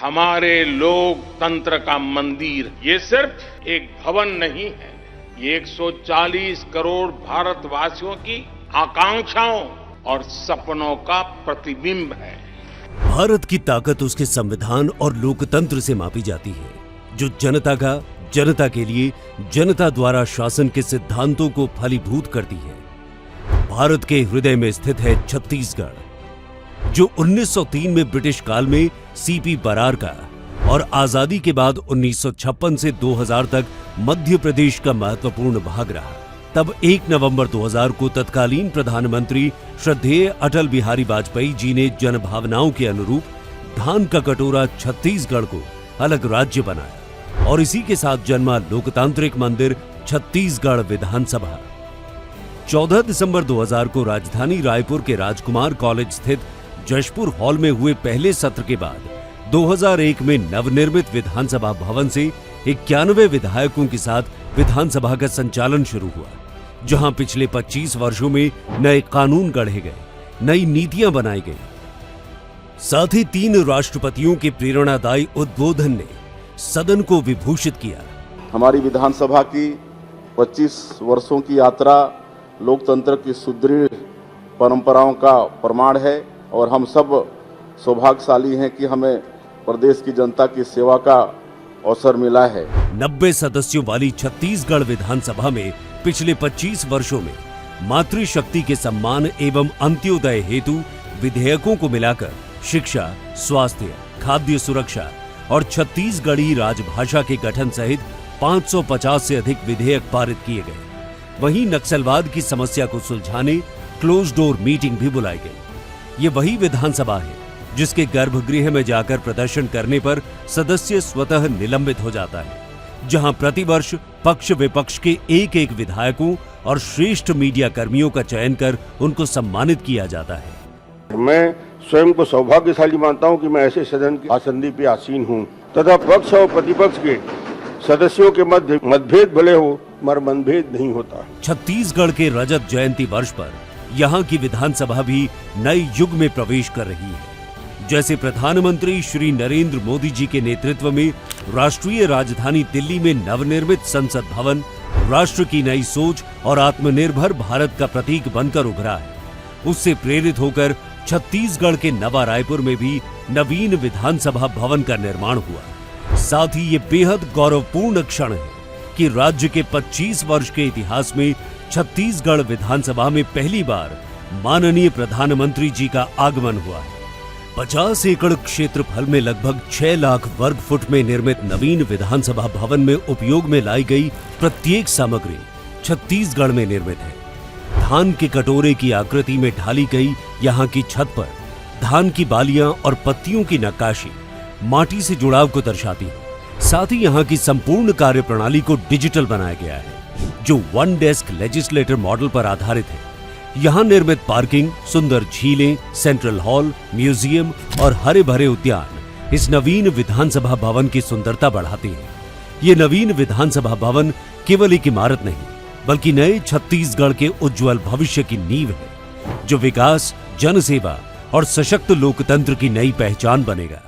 हमारे लोकतंत्र का मंदिर ये सिर्फ एक भवन नहीं है, ये 140 करोड़ भारतवासियों की आकांक्षाओं और सपनों का प्रतिबिंब है। भारत की ताकत उसके संविधान और लोकतंत्र से मापी जाती है, जो जनता का, जनता के लिए, जनता द्वारा शासन के सिद्धांतों को फलीभूत करती है। भारत के हृदय में स्थित है छत्तीसगढ़, जो 1903 में ब्रिटिश काल में सीपी बरार का और आजादी के बाद 1956 से 2000 तक मध्य प्रदेश का महत्वपूर्ण भाग रहा। तब 1 नवंबर 2000 को तत्कालीन प्रधानमंत्री श्रद्धेय अटल बिहारी वाजपेयी जी ने जनभावनाओं के अनुरूप धान का कटोरा छत्तीसगढ़ को अलग राज्य बनाया और इसी के साथ जन्मा लोकतांत्रिक मंदिर छत्तीसगढ़ विधानसभा। 14 दिसंबर 2000 को राजधानी रायपुर के राजकुमार कॉलेज स्थित जशपुर हॉल में हुए पहले सत्र के बाद 2001 में नवनिर्मित विधानसभा भवन से 91 विधायकों के साथ विधानसभा का संचालन शुरू हुआ, जहां पिछले 25 वर्षों में नए कानून गढ़े गए, नई नीतियां बनाई गई। साथ ही 3 राष्ट्रपतियों के प्रेरणादायी उद्बोधन ने सदन को विभूषित किया। हमारी विधानसभा की 25 वर्षों की यात्रा लोकतंत्र की सुदृढ़ परंपराओं का प्रमाण है और हम सब सौभाग्यशाली हैं कि हमें प्रदेश की जनता की सेवा का अवसर मिला है। 90 सदस्यों वाली छत्तीसगढ़ विधानसभा में पिछले 25 वर्षों में मातृशक्ति के सम्मान एवं अंत्योदय हेतु विधेयकों को मिलाकर शिक्षा, स्वास्थ्य, खाद्य सुरक्षा और छत्तीसगढ़ी राजभाषा के गठन सहित 550 से अधिक विधेयक पारित किए गए। वहीं नक्सलवाद की समस्या को सुलझाने क्लोज डोर मीटिंग भी बुलाई गई। ये वही विधानसभा है जिसके गर्भगृह में जाकर प्रदर्शन करने पर सदस्य स्वतः निलंबित हो जाता है, जहां प्रतिवर्ष पक्ष विपक्ष के एक विधायकों और श्रेष्ठ मीडिया कर्मियों का चयन कर उनको सम्मानित किया जाता है। मैं स्वयं को सौभाग्यशाली मानता हूं कि मैं ऐसे सदन की आसंदी पे आसीन हूं तथा पक्ष और प्रतिपक्ष के सदस्यों के मध्य मतभेद भले हो मगर मनभेद नहीं होता। छत्तीसगढ़ के रजत जयंती वर्ष पर यहाँ की विधानसभा भी नए युग में प्रवेश कर रही है। जैसे प्रधानमंत्री श्री नरेंद्र मोदी जी के नेतृत्व में राष्ट्रीय राजधानी दिल्ली में नवनिर्मित संसद भवन राष्ट्र की नई सोच और आत्मनिर्भर भारत का प्रतीक बनकर उभरा है। उससे प्रेरित होकर छत्तीसगढ़ के नवा रायपुर में भी नवीन विधानसभा भवन का निर्माण हुआ। साथ ही ये बेहद गौरवपूर्ण क्षण है कि राज्य के 25 वर्ष के इतिहास में छत्तीसगढ़ विधानसभा में पहली बार माननीय प्रधानमंत्री जी का आगमन हुआ है। 50 एकड़ क्षेत्रफल में लगभग 6 लाख वर्ग फुट में निर्मित नवीन विधानसभा भवन में उपयोग में लाई गई प्रत्येक सामग्री छत्तीसगढ़ में निर्मित है। धान के कटोरे की आकृति में ढाली गई यहाँ की छत पर धान की बालियां और पत्तियों की नक्काशी माटी से जुड़ाव को दर्शाती है। साथ ही यहाँ की संपूर्ण कार्य प्रणाली को डिजिटल बनाया गया है, जो वन डेस्क लेजिस्लेटर मॉडल पर आधारित है। यहाँ निर्मित पार्किंग, सुंदर झीलें, सेंट्रल हॉल, म्यूजियम और हरे भरे उद्यान इस नवीन विधानसभा भवन की सुंदरता बढ़ाते हैं। ये नवीन विधानसभा भवन केवल एक इमारत नहीं, बल्कि नए छत्तीसगढ़ के उज्जवल भविष्य की नींव है, जो विकास, जनसेवा और सशक्त लोकतंत्र की नई पहचान बनेगा।